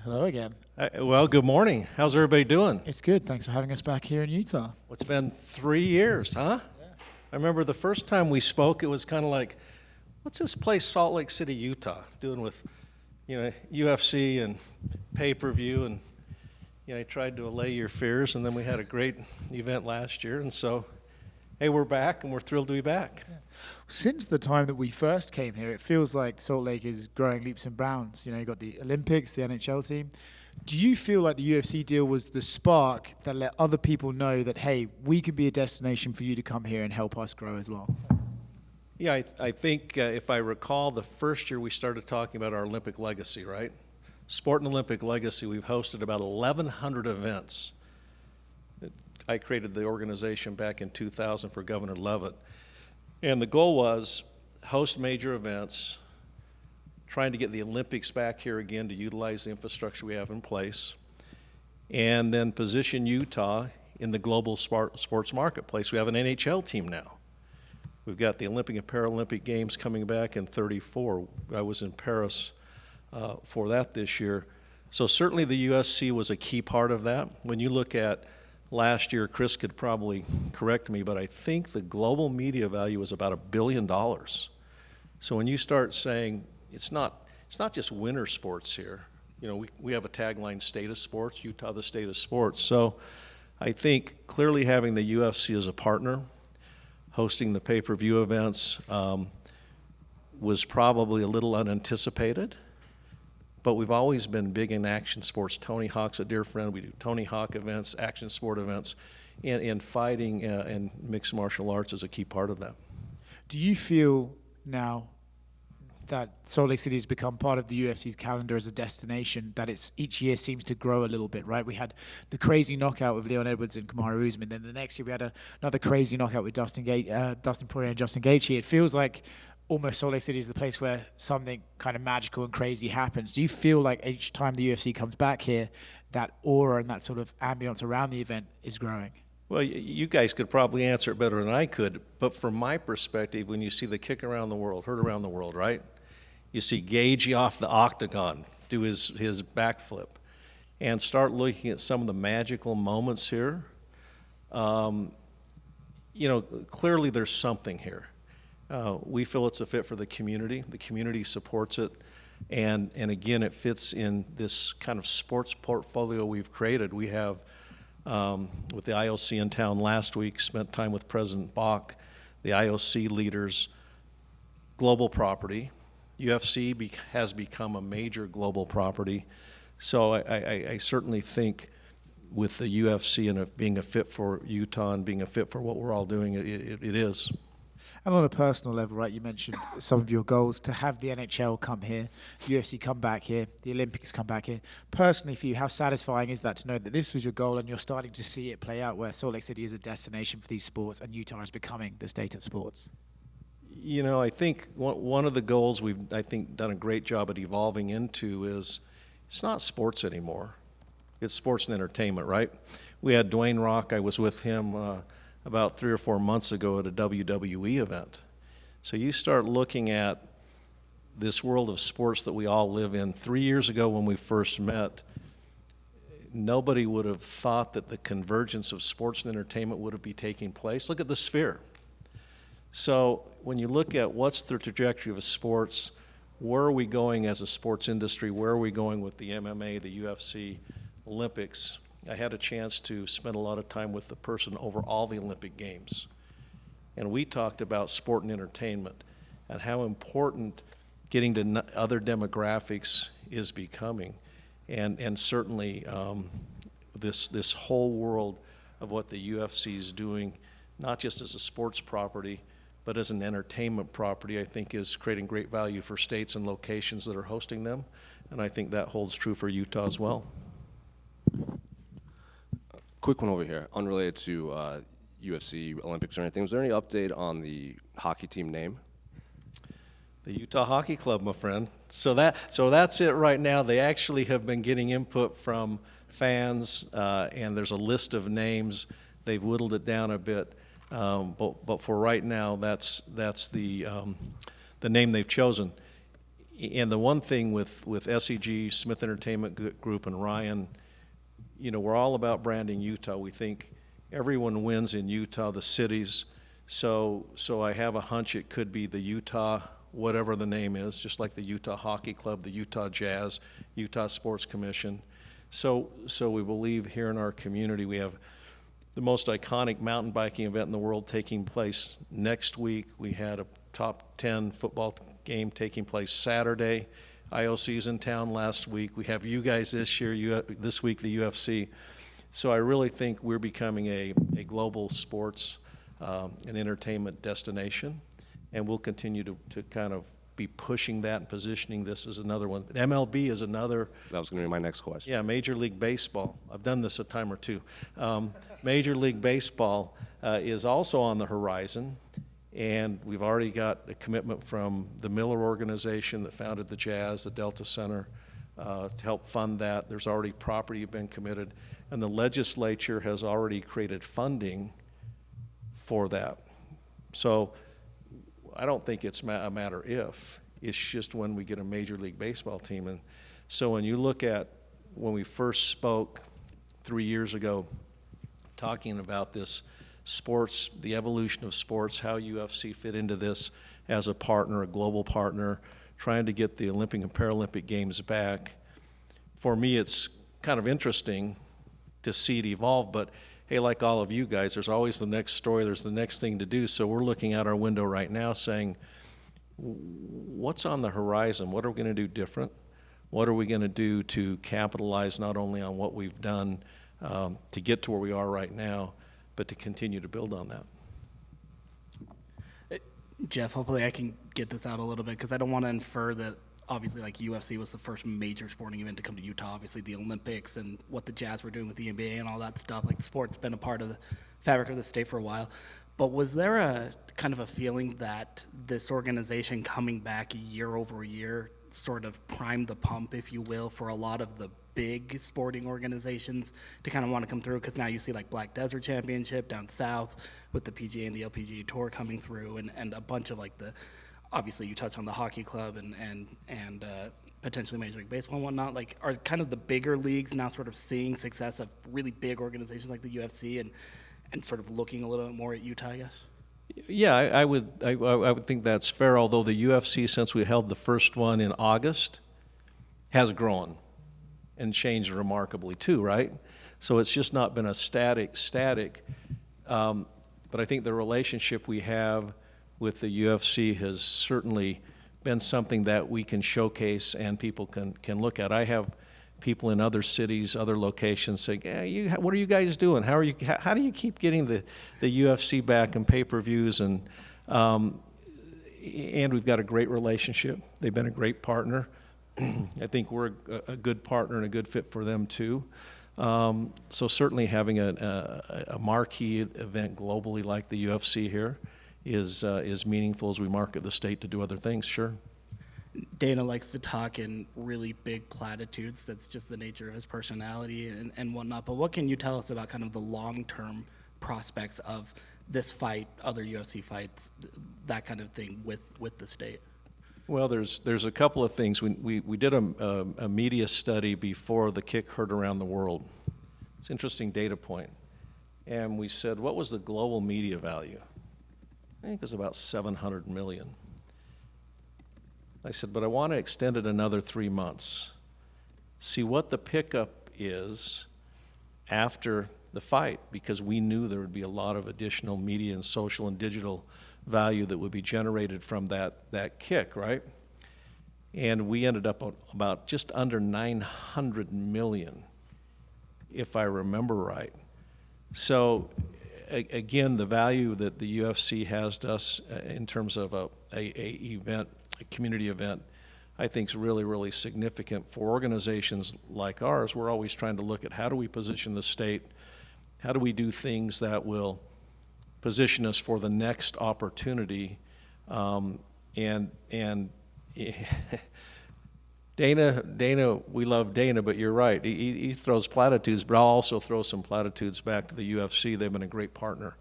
Hello again. Well, good morning. How's everybody doing? It's good. Thanks for having us back here in Utah. It's been 3 years, huh? Yeah. I remember the first time we spoke, it was kind of like, what's this place, Salt Lake City, Utah, doing with, UFC and pay-per-view, and I tried to allay your fears, and then we had a great event last year, and so, hey, we're back, and we're thrilled to be back. Yeah. Since the time that we first came here, it feels like Salt Lake is growing leaps and bounds. You got the Olympics, the NHL team. Do you feel like the UFC deal was the spark that let other people know that, hey, we can be a destination for you to come here and help us grow as well? Yeah, I think if I recall, the first year we started talking about our Olympic legacy, right? Sport and Olympic legacy, we've hosted about 1,100 events. I created the organization back in 2000 for Governor Leavitt. And the goal was host major events, trying to get the Olympics back here again to utilize the infrastructure we have in place, and then position Utah in the global sports marketplace. We have an NHL team now. We've got the Olympic and Paralympic Games coming back in 34. I was in Paris for that this year. So certainly the USC was a key part of that. When you look at last year, Chris could probably correct me, but I think the global media value was about $1 billion. So when you start saying it's not just winter sports here, we have a tagline, state of sports, Utah the state of sports. So I think clearly having the UFC as a partner, hosting the pay-per-view events was probably a little unanticipated, but we've always been big in action sports. Tony Hawk's a dear friend. We do Tony Hawk events, action sport events, and fighting and mixed martial arts is a key part of that. Do you feel now that Salt Lake City has become part of the UFC's calendar as a destination, that it's each year seems to grow a little bit, right? We had the crazy knockout with Leon Edwards and Kamaru Usman. Then the next year we had another crazy knockout with Dustin Poirier and Justin Gaethje. It feels like almost Salt Lake City is the place where something kind of magical and crazy happens. Do you feel like each time the UFC comes back here, that aura and that sort of ambience around the event is growing? Well, you guys could probably answer it better than I could, but from my perspective, when you see the kick around the world, hurt around the world, right? You see Gaethje off the octagon do his backflip, and start looking at some of the magical moments here. Clearly there's something here. We feel it's a fit for the community. The community supports it, and again, it fits in this kind of sports portfolio we've created. We have, with the IOC in town last week, spent time with President Bach, the IOC leaders, global property. UFC has become a major global property. So I certainly think with the UFC and being a fit for Utah and being a fit for what we're all doing, it is. And on a personal level, right, you mentioned some of your goals to have the NHL come here, the UFC come back here, the Olympics come back here. Personally for you, how satisfying is that to know that this was your goal and you're starting to see it play out, where Salt Lake City is a destination for these sports and Utah is becoming the state of sports? I think one of the goals we've, done a great job at evolving into is it's not sports anymore. It's sports and entertainment, right? We had Dwayne Rock. I was with him about 3 or 4 months ago at a WWE event. So you start looking at this world of sports that we all live in. 3 years ago when we first met, nobody would have thought that the convergence of sports and entertainment would be taking place. Look at the Sphere. So when you look at what's the trajectory of sports, where are we going as a sports industry, where are we going with the MMA, the UFC, Olympics? I had a chance to spend a lot of time with the person over all the Olympic Games. And we talked about sport and entertainment and how important getting to other demographics is becoming. And certainly this whole world of what the UFC is doing, not just as a sports property, but as an entertainment property, I think is creating great value for states and locations that are hosting them. And I think that holds true for Utah as well. Quick one over here, unrelated to UFC, Olympics, or anything. Was there any update on the hockey team name? The Utah Hockey Club, my friend. So that's it right now. They actually have been getting input from fans, and there's a list of names. They've whittled it down a bit. But for right now, that's the name they've chosen. And the one thing with SEG, Smith Entertainment Group, and Ryan, we're all about branding Utah. We think everyone wins in Utah, the cities. So I have a hunch it could be the Utah, whatever the name is, just like the Utah Hockey Club, the Utah Jazz, Utah Sports Commission. So we believe here in our community we have the most iconic mountain biking event in the world taking place next week. We had a top 10 football game taking place Saturday. IOC's in town last week. We have you guys this year, this week the UFC. So I really think we're becoming a global sports and entertainment destination, and we'll continue to kind of be pushing that and positioning this as another one. MLB is another. That was going to be my next question. Yeah, Major League Baseball. I've done this a time or two. Major League Baseball is also on the horizon, and we've already got a commitment from the Miller organization that founded the Jazz, the Delta Center, to help fund that. There's already property been committed, and the legislature has already created funding for that. So I don't think it's a matter if, it's just when we get a Major League Baseball team. And so when you look at when we first spoke 3 years ago, talking about this sports, the evolution of sports, how UFC fit into this as a partner, a global partner, trying to get the Olympic and Paralympic Games back. For me, it's kind of interesting to see it evolve, but hey, like all of you guys, there's always the next story, there's the next thing to do. So we're looking out our window right now saying, what's on the horizon? What are we going to do different? What are we going to do to capitalize not only on what we've done to get to where we are right now, but to continue to build on that? Jeff, hopefully I can get this out a little bit, because I don't want to infer that obviously like UFC was the first major sporting event to come to Utah. Obviously the Olympics and what the Jazz were doing with the NBA and all that stuff, like sport's been a part of the fabric of the state for a while. But was there a kind of a feeling that this organization coming back year over year sort of primed the pump, if you will, for a lot of the big sporting organizations to kind of want to come through? Because now you see like Black Desert Championship down south with the PGA and the LPGA Tour coming through, and a bunch of like the, obviously you touched on the hockey club and potentially Major League Baseball and whatnot. Like, are kind of the bigger leagues now sort of seeing success of really big organizations like the UFC and sort of looking a little bit more at Utah, I guess? Yeah, I would think that's fair, although the UFC, since we held the first one in August, has grown and changed remarkably too, right? So it's just not been a static. But I think the relationship we have with the UFC has certainly been something that we can showcase and people can look at. I have people in other cities, other locations saying, hey, what are you guys doing? How do you keep getting the UFC back and pay-per-views? And we've got a great relationship. They've been a great partner. I think we're a good partner and a good fit for them too. So certainly having a marquee event globally like the UFC here is meaningful as we market the state to do other things, sure. Dana likes to talk in really big platitudes. That's just the nature of his personality and whatnot. But what can you tell us about kind of the long-term prospects of this fight, other UFC fights, that kind of thing with the state? Well, there's a couple of things. We did a media study before the kick heard around the world. It's an interesting data point. And we said, what was the global media value? I think it was about 700 million. I said, but I want to extend it another 3 months. See what the pickup is after the fight, because we knew there would be a lot of additional media and social and digital value that would be generated from that kick, right? And we ended up on about just under 900 million, if I remember right. So again, the value that the UFC has to us in terms of a community event, I think is really, really significant for organizations like ours. We're always trying to look at how do we position the state, how do we do things that will position us for the next opportunity, and Dana, we love Dana, but you're right. He throws platitudes, but I'll also throw some platitudes back to the UFC. They've been a great partner.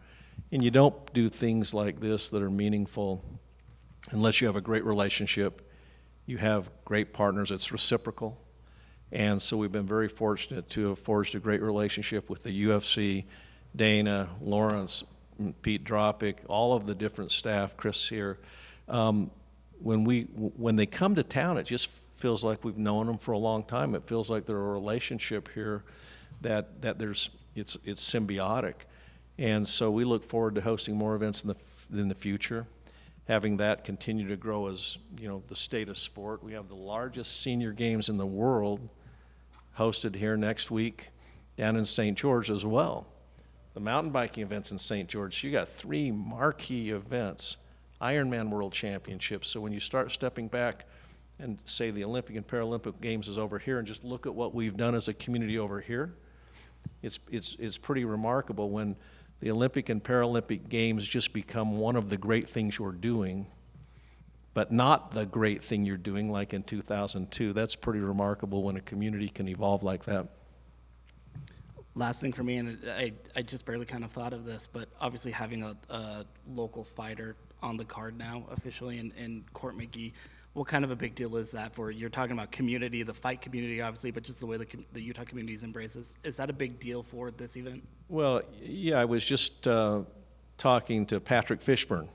And you don't do things like this that are meaningful unless you have a great relationship you have great partners. It's reciprocal. And so we've been very fortunate to have forged a great relationship with the UFC, Dana, Lawrence, Pete Dropick, all of the different staff, Chris here. When they come to town, it just feels like we've known them for a long time. It feels like there's a relationship here that it's symbiotic. And so we look forward to hosting more events in the future, having that continue to grow as, you know, the state of sport. We have the largest senior games in the world hosted here next week down in St. George as well. The mountain biking events in St. George, you got 3 marquee events, Ironman World Championships. So when you start stepping back and say the Olympic and Paralympic Games is over here and just look at what we've done as a community over here, it's pretty remarkable when the Olympic and Paralympic Games just become one of the great things you're doing, but not the great thing you're doing like in 2002. That's pretty remarkable when a community can evolve like that. Last thing for me, and I just barely kind of thought of this, but obviously having a local fighter on the card now officially in Court McGee, what kind of a big deal is that for, you're talking about community, the fight community obviously, but just the way the Utah community embraces, is that a big deal for this event? Well, yeah, I was just talking to Patrick Fishburne,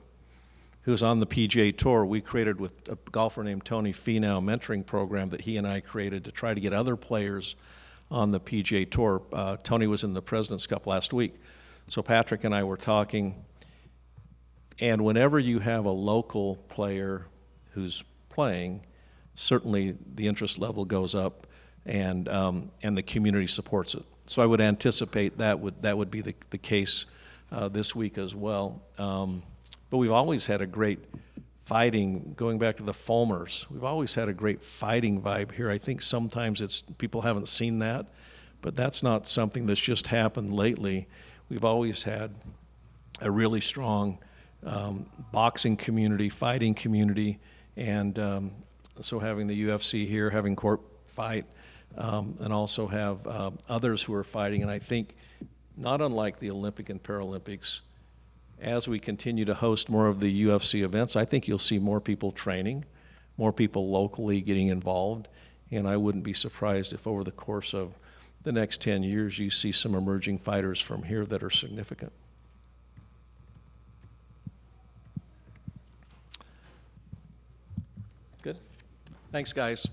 who's on the PGA Tour. We created with a golfer named Tony Finau mentoring program that he and I created to try to get other players on the PGA Tour. Tony was in the President's Cup last week. So Patrick and I were talking, and whenever you have a local player who's playing, certainly the interest level goes up, and the community supports it. So I would anticipate that would be the case this week as well. But we've always had a great fighting, going back to the Fulmers, we've always had a great fighting vibe here. I think sometimes people haven't seen that, but that's not something that's just happened lately. We've always had a really strong boxing community, fighting community, and so having the UFC here, having Court fight, and also have others who are fighting. And I think, not unlike the Olympic and Paralympics, as we continue to host more of the UFC events, I think you'll see more people training, more people locally getting involved, and I wouldn't be surprised if over the course of the next 10 years you see some emerging fighters from here that are significant. Good. Thanks, guys.